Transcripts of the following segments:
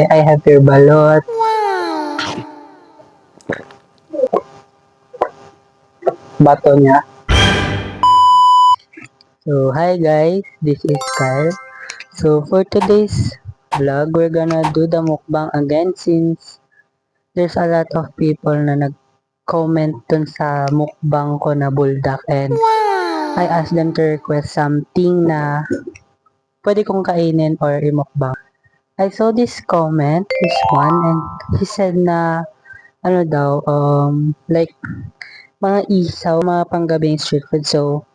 I have your balot. Bato niya. So, hi guys, this is Kyle. So, for today's vlog, we're gonna do the mukbang again since there's a lot of people na nag-comment dun sa mukbang ko na buldak and I asked them to request something na pwede kong kainin or imukbang. I saw this comment, this one, and he said na ano daw, like mga isaw, mga panggabing street food. So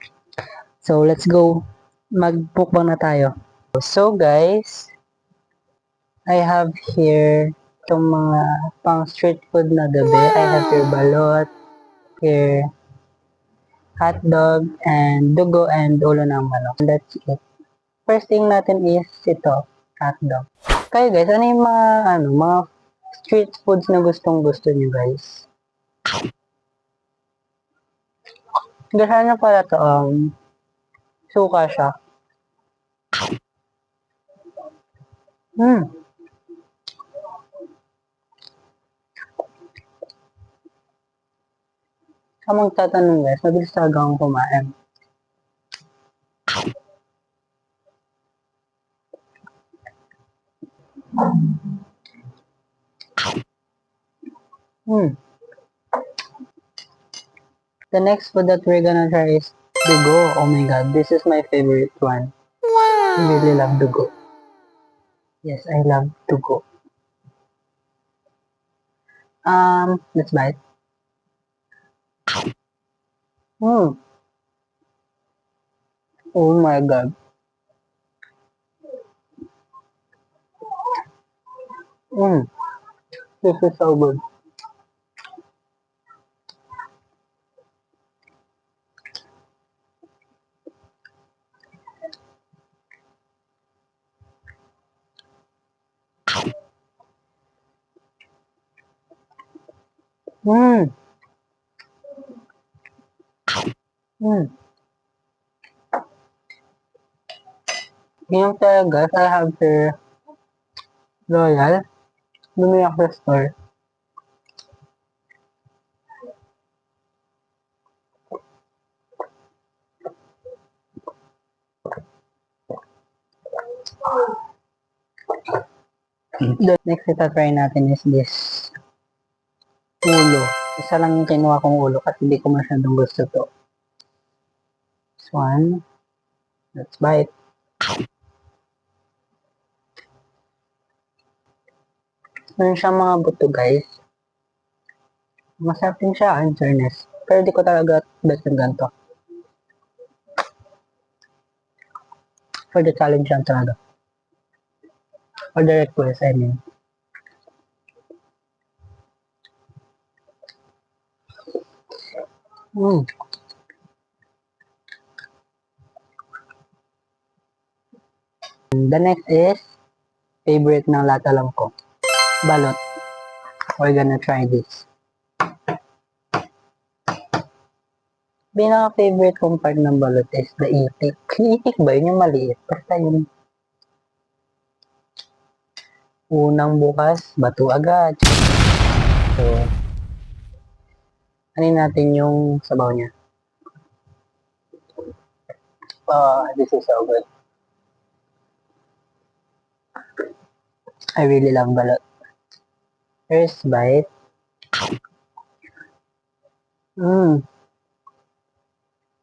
let's go. Magmukbang na tayo. So guys, I have here itong mga pang street food na gabi. I have here balot, here hotdog, and dugo and ulo ng manok. That's it. First thing natin is ito, hotdog. Kayo guys, ano yung mga street foods na gustong gusto niyo guys? Gasahan na pala to, suka siya. Hmm. Sa magtatanong guys, mabilis talaga akong kumain. Hmm. The next food that we're gonna try is dugo. Oh my god, this is my favorite one. I really love dugo. Yes, I love dugo. Let's bite. Hmm. Oh my god. Hmm. This is so good. Hmm. Hmm. Ngayon talaga, I have the Royal. Bumili ako sa store. The next itatry natin is this ulo. Isa lang yung kinuha kong ulo kasi hindi ko masyadong gusto to. This one. Let's bite. Meron siyang mga buto guys. Masarap din siya in fairness. Pero di ko talaga best ng ganito. For the challenge lang talaga. For the request, I mean. Mm. The next is favorite ng lahat alam ko. Balot. We're gonna try this. Pinaka-favorite kong part ng balot is the itik. Itik ba yun yung maliit? Basta yung unang bukas, bato agad. So, anin natin yung sabaw niya. This is so good. I really love balot. First bite. Mmm.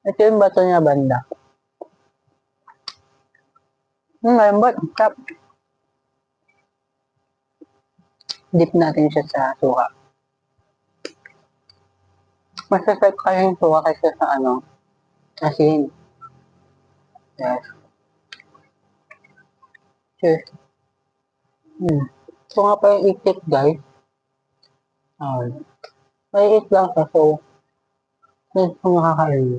Ito yung bato niya banda. Lambot. Tap. Dip natin siya sa suka. Masasarap kaya yung suka kaysa sa asin. Yes. Cheers. Ito nga pa yung itik guys. Maliit lang siya so mas makakain.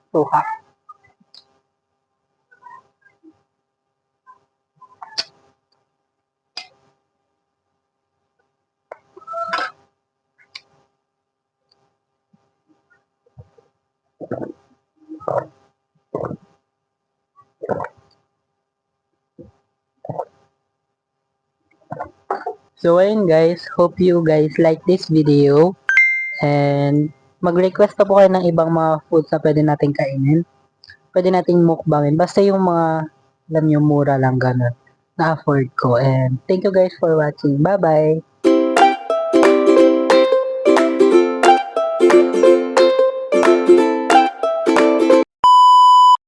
Suka. So ayun guys, hope you guys like this video and mag-request pa po kayo ng ibang mga foods na pwede nating kainin. Pwede nating mukbangin. Basta yung mga, alam nyo, mura lang ganun. Na-afford ko. And thank you guys for watching. Bye-bye!